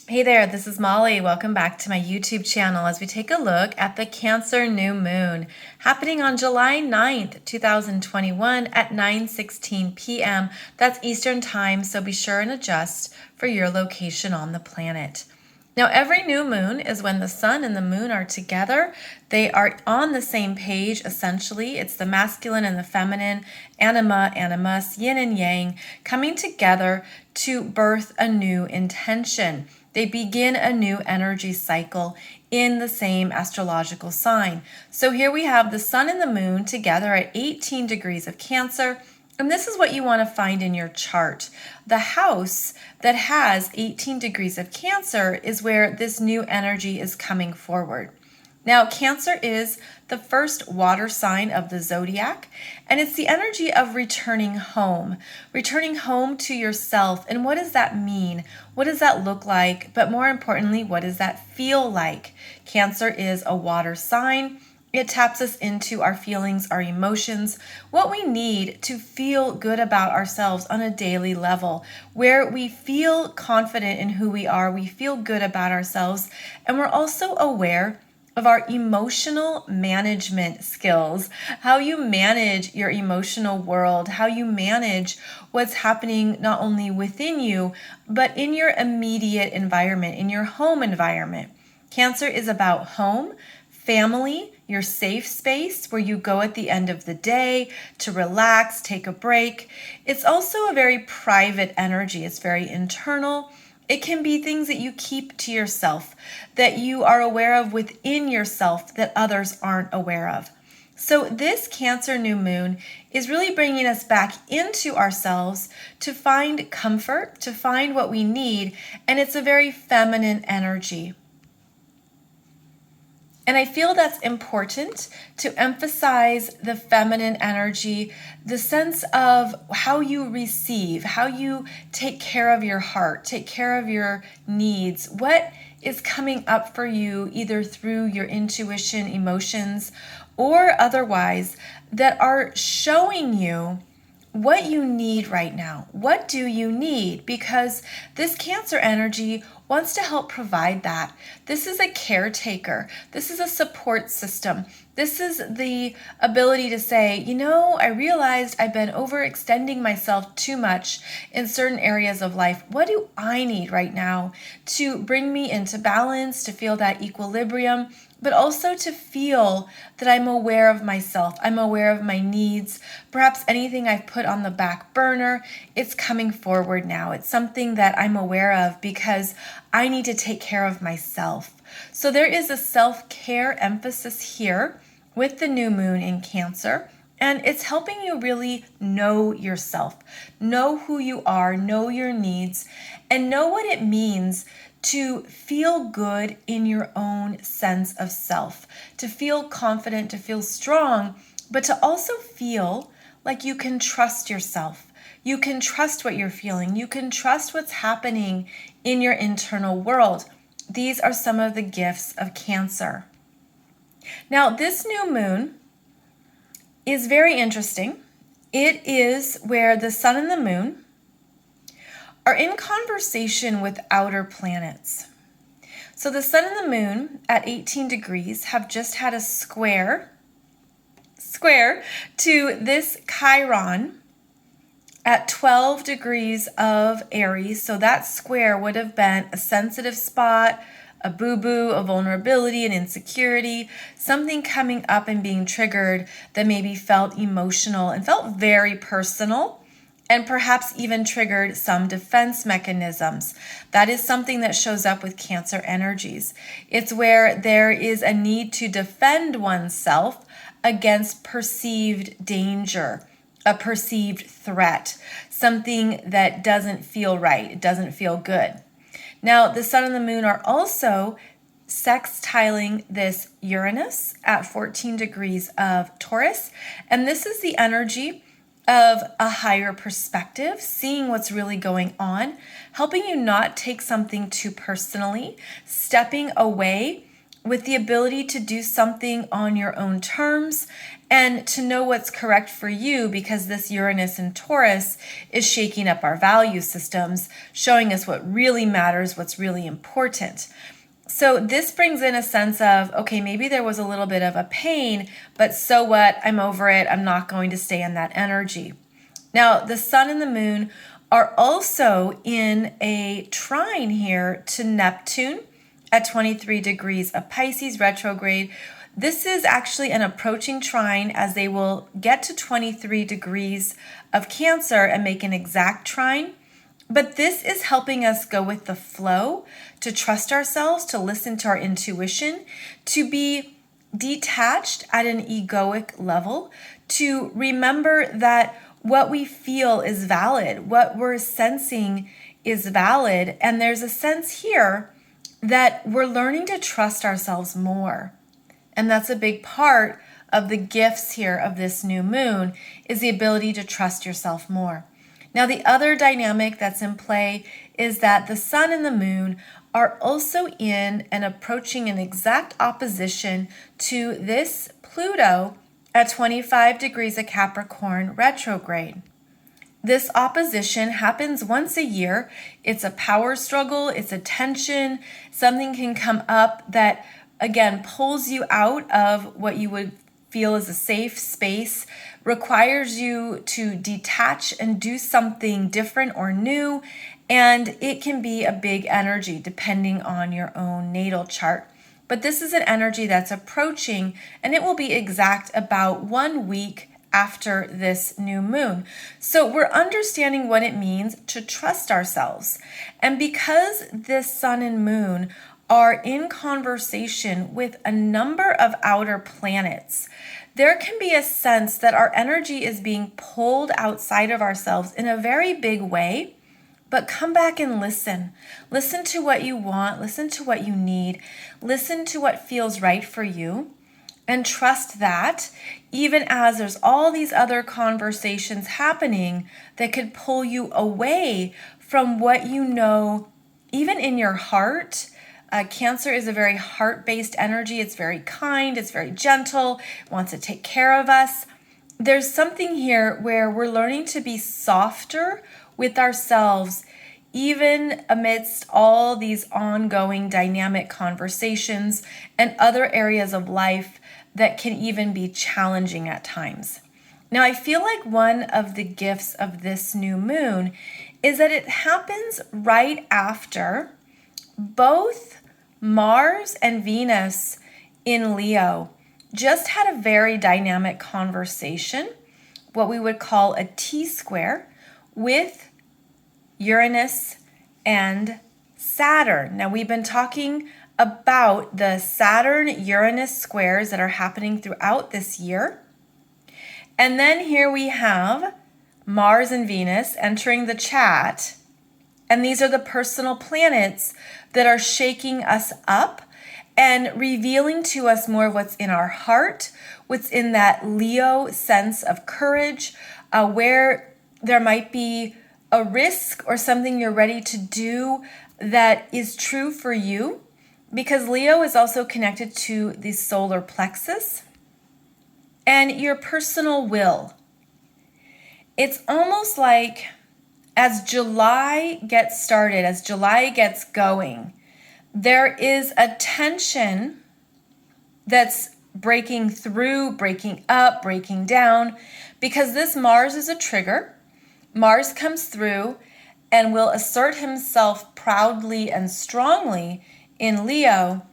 Hey there, this is Molly. Welcome back to my YouTube channel as we take a look at the Cancer new moon happening on July 9th, 2021 at 9:16 p.m. That's Eastern time, so be sure and adjust for your location on the planet. Now, every new moon is when the sun and the moon are together. They are on the same page, essentially. It's the masculine and the feminine, anima, animus, yin and yang, coming together to birth a new intention. They begin a new energy cycle in the same astrological sign. So here we have the sun and the moon together at 18 degrees of Cancer. And this is what you want to find in your chart. The house that has 18 degrees of Cancer is where this new energy is coming forward. Now, Cancer is the first water sign of the zodiac, and it's the energy of returning home to yourself. And what does that mean? What does that look like? But more importantly, what does that feel like? Cancer is a water sign. It taps us into our feelings, our emotions, what we need to feel good about ourselves on a daily level, where we feel confident in who we are, we feel good about ourselves, and we're also aware of our emotional management skills, how you manage your emotional world, how you manage what's happening not only within you, but in your immediate environment, in your home environment. Cancer is about home, family, your safe space where you go at the end of the day to relax, take a break. It's also a very private energy. It's very internal. It can be things that you keep to yourself, that you are aware of within yourself that others aren't aware of. So this Cancer new moon is really bringing us back into ourselves to find comfort, to find what we need, and it's a very feminine energy. And I feel that's important to emphasize the feminine energy, the sense of how you receive, how you take care of your heart, take care of your needs, what is coming up for you either through your intuition, emotions, or otherwise that are showing you what you need right now. What do you need? Because this Cancer energy wants to help provide that. This is a caretaker. This is a support system. This is the ability to say, I realized I've been overextending myself too much in certain areas of life. What do I need right now to bring me into balance, to feel that equilibrium, but also to feel that I'm aware of myself. I'm aware of my needs. Perhaps anything I've put on the back burner, it's coming forward now. It's something that I'm aware of because I need to take care of myself. So there is a self-care emphasis here with the new moon in Cancer. And it's helping you really know yourself, know who you are, know your needs, and know what it means to feel good in your own sense of self, to feel confident, to feel strong, but to also feel like you can trust yourself. You can trust what you're feeling. You can trust what's happening in your internal world. These are some of the gifts of Cancer. Now, this new moon is very interesting. It is where the sun and the moon are in conversation with outer planets. So the sun and the moon at 18 degrees have just had a square to this Chiron at 12 degrees of Aries. So that square would have been a sensitive spot, a boo-boo, a vulnerability, an insecurity, something coming up and being triggered that maybe felt emotional and felt very personal, and perhaps even triggered some defense mechanisms. That is something that shows up with Cancer energies. It's where there is a need to defend oneself against perceived danger, a perceived threat, something that doesn't feel right, it doesn't feel good. Now, the sun and the moon are also sextiling this Uranus at 14 degrees of Taurus, and this is the energy of a higher perspective, seeing what's really going on, helping you not take something too personally, stepping away with the ability to do something on your own terms and to know what's correct for you, because this Uranus and Taurus is shaking up our value systems, showing us what really matters, what's really important. So this brings in a sense of, okay, maybe there was a little bit of a pain, but so what? I'm over it. I'm not going to stay in that energy. Now, the sun and the moon are also in a trine here to Neptune at 23 degrees of Pisces retrograde. This is actually an approaching trine, as they will get to 23 degrees of Cancer and make an exact trine. But this is helping us go with the flow, to trust ourselves, to listen to our intuition, to be detached at an egoic level, to remember that what we feel is valid, what we're sensing is valid. And there's a sense here that we're learning to trust ourselves more. And that's a big part of the gifts here of this new moon, is the ability to trust yourself more. Now, the other dynamic that's in play is that the sun and the moon are also in and approaching an exact opposition to this Pluto at 25 degrees of Capricorn retrograde. This opposition happens once a year. It's a power struggle, it's a tension. Something can come up that, again, pulls you out of what you would feel is a safe space, requires you to detach and do something different or new, and it can be a big energy depending on your own natal chart. But this is an energy that's approaching, and it will be exact about 1 week after this new moon. So we're understanding what it means to trust ourselves. And because this sun and moon are in conversation with a number of outer planets, there can be a sense that our energy is being pulled outside of ourselves in a very big way. But come back and listen. Listen to what you want. Listen to what you need. Listen to what feels right for you. And trust that, even as there's all these other conversations happening that could pull you away from what you know, even in your heart. Cancer is a very heart-based energy. It's very kind. It's very gentle. It wants to take care of us. There's something here where we're learning to be softer with ourselves, even amidst all these ongoing dynamic conversations and other areas of life that can even be challenging at times. Now, I feel like one of the gifts of this new moon is that it happens right after both Mars and Venus in Leo just had a very dynamic conversation, what we would call a T-square, with Uranus and Saturn. Now, we've been talking about the Saturn-Uranus squares that are happening throughout this year. And then here we have Mars and Venus entering the chat. And these are the personal planets that are shaking us up and revealing to us more of what's in our heart, what's in that Leo sense of courage, where there might be a risk or something you're ready to do that is true for you. Because Leo is also connected to the solar plexus and your personal will. It's almost like as July gets started, as July gets going, there is a tension that's breaking through, breaking up, breaking down, because this Mars is a trigger. Mars comes through and will assert himself proudly and strongly in Leo.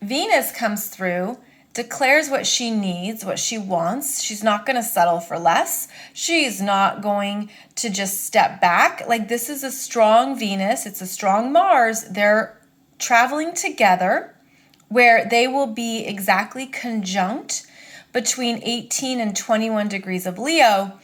Venus comes through, declares what she needs, what she wants. She's not going to settle for less. She's not going to just step back. Like, this is a strong Venus. It's a strong Mars. They're traveling together where they will be exactly conjunct between 18 and 21 degrees of Leo.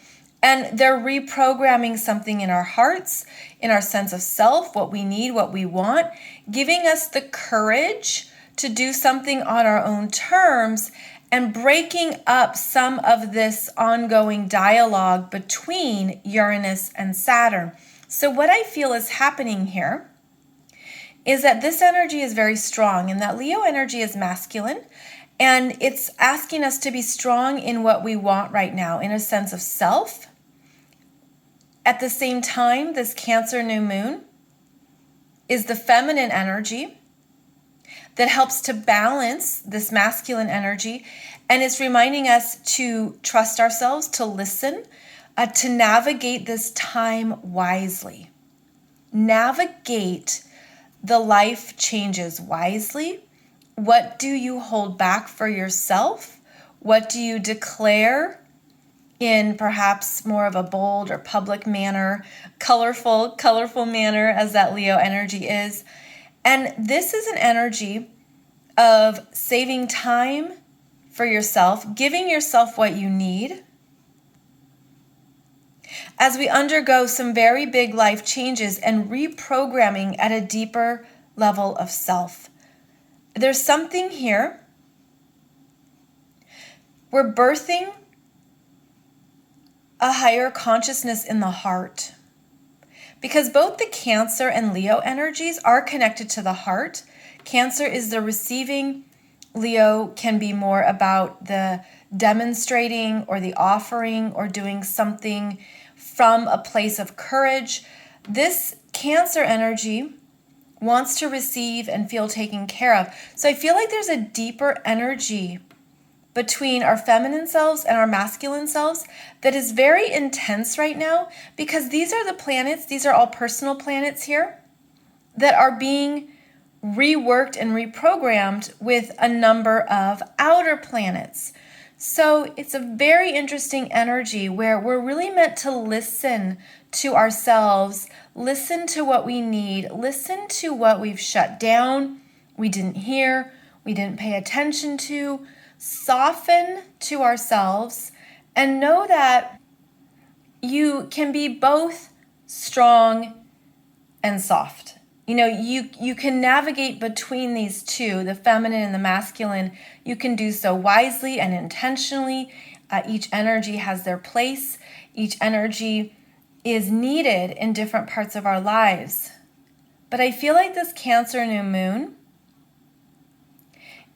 And they're reprogramming something in our hearts, in our sense of self, what we need, what we want, giving us the courage to do something on our own terms and breaking up some of this ongoing dialogue between Uranus and Saturn. So what I feel is happening here is that this energy is very strong, and that Leo energy is masculine, And it's asking us to be strong in what we want right now, in a sense of self. At the same time, this Cancer new moon is the feminine energy that helps to balance this masculine energy. And it's reminding us to trust ourselves, to listen, to navigate this time wisely. Navigate the life changes wisely. What do you hold back for yourself? What do you declare in perhaps more of a bold or public manner, colorful manner, as that Leo energy is? And this is an energy of saving time for yourself, giving yourself what you need, as we undergo some very big life changes and reprogramming at a deeper level of self. There's something here. We're birthing a higher consciousness in the heart, because both the Cancer and Leo energies are connected to the heart. Cancer is the receiving. Leo can be more about the demonstrating or the offering or doing something from a place of courage. This Cancer energy wants to receive and feel taken care of. So I feel like there's a deeper energy between our feminine selves and our masculine selves that is very intense right now, because these are the planets, these are all personal planets here, that are being reworked and reprogrammed with a number of outer planets. So it's a very interesting energy where we're really meant to listen to ourselves, listen to what we need, listen to what we've shut down, we didn't hear, we didn't pay attention to, soften to ourselves, and know that you can be both strong and soft. You know, you can navigate between these two, the feminine and the masculine. You can do so wisely and intentionally. Each energy has their place. Each energy is needed in different parts of our lives. But I feel like this Cancer new moon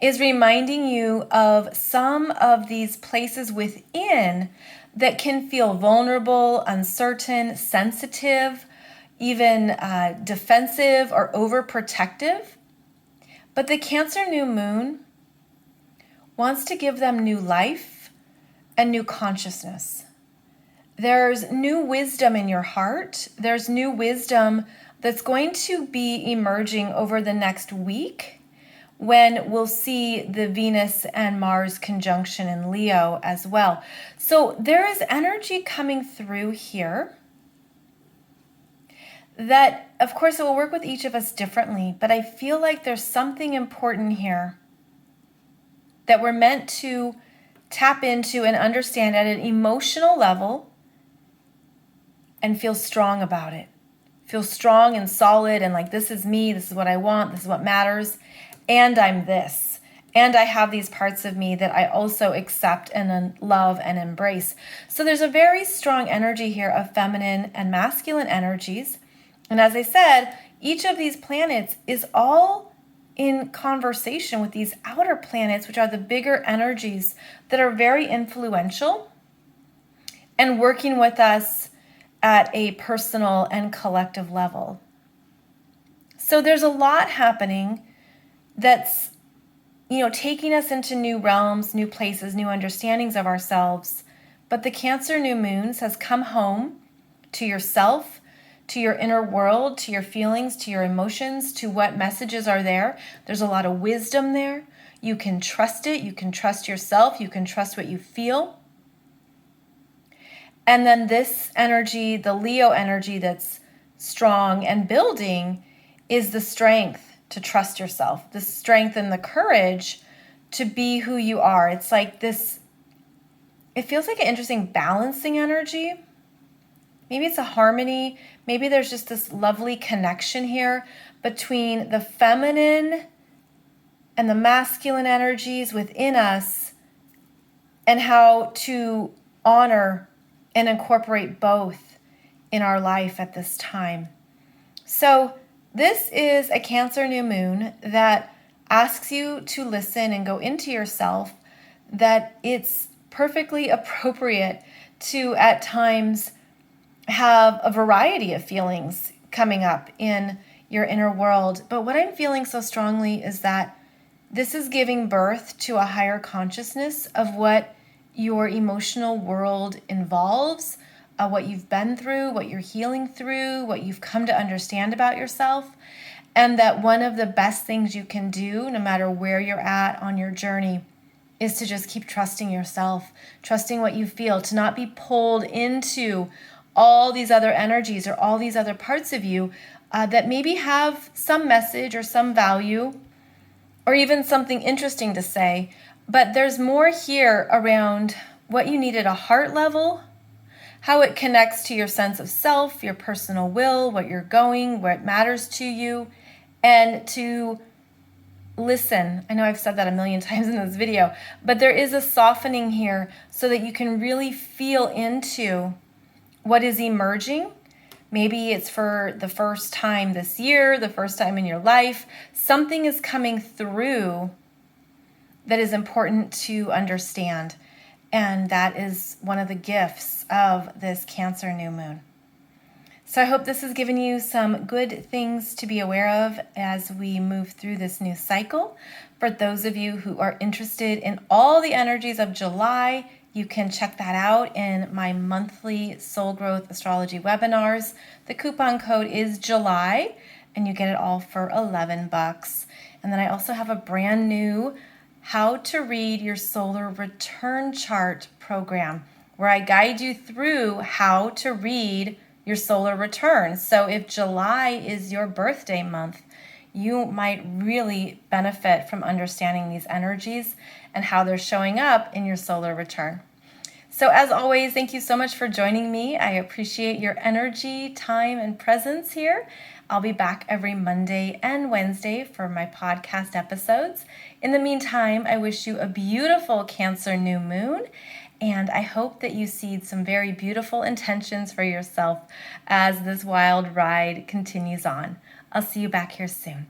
is reminding you of some of these places within that can feel vulnerable, uncertain, sensitive, even defensive or overprotective. But the Cancer new moon wants to give them new life and new consciousness. There's new wisdom in your heart. There's new wisdom that's going to be emerging over the next week, when we'll see the Venus and Mars conjunction in Leo as well. So there is energy coming through here that, of course, it will work with each of us differently, but I feel like there's something important here that we're meant to tap into and understand at an emotional level and feel strong about it. Feel strong and solid and like, this is me, this is what I want, this is what matters, and I'm this. And I have these parts of me that I also accept and love and embrace. So there's a very strong energy here of feminine and masculine energies. And as I said, each of these planets is all in conversation with these outer planets, which are the bigger energies that are very influential and working with us at a personal and collective level. So there's a lot happening that's, taking us into new realms, new places, new understandings of ourselves. But the Cancer new moon says, come home to yourself, to your inner world, to your feelings, to your emotions, to what messages are there. There's a lot of wisdom there. You can trust it. You can trust yourself. You can trust what you feel. And then this energy, the Leo energy that's strong and building, is the strength to trust yourself, the strength and the courage to be who you are. It's like this, it feels like an interesting balancing energy. Maybe it's a harmony. Maybe there's just this lovely connection here between the feminine and the masculine energies within us, and how to honor and incorporate both in our life at this time. So this is a Cancer new moon that asks you to listen and go into yourself, that it's perfectly appropriate to at times have a variety of feelings coming up in your inner world. But what I'm feeling so strongly is that this is giving birth to a higher consciousness of what your emotional world involves, what you've been through, what you're healing through, what you've come to understand about yourself. And that one of the best things you can do, no matter where you're at on your journey, is to just keep trusting yourself, trusting what you feel, to not be pulled into all these other energies or all these other parts of you that maybe have some message or some value or even something interesting to say. But there's more here around what you need at a heart level, how it connects to your sense of self, your personal will, what you're going, what matters to you, and to listen. I know I've said that a million times in this video, but there is a softening here so that you can really feel into what is emerging. Maybe it's for the first time this year, the first time in your life. Something is coming through that is important to understand. And that is one of the gifts of this Cancer new moon. So I hope this has given you some good things to be aware of as we move through this new cycle. For those of you who are interested in all the energies of July, you can check that out in my monthly Soul Growth Astrology webinars. The coupon code is July, and you get it all for $11. And then I also have a brand new How to Read Your Solar Return Chart program, where I guide you through how to read your solar return. So if July is your birthday month, you might really benefit from understanding these energies and how they're showing up in your solar return. So as always, thank you so much for joining me. I appreciate your energy, time, and presence here. I'll be back every Monday and Wednesday for my podcast episodes. In the meantime, I wish you a beautiful Cancer new moon, and I hope that you seed some very beautiful intentions for yourself as this wild ride continues on. I'll see you back here soon.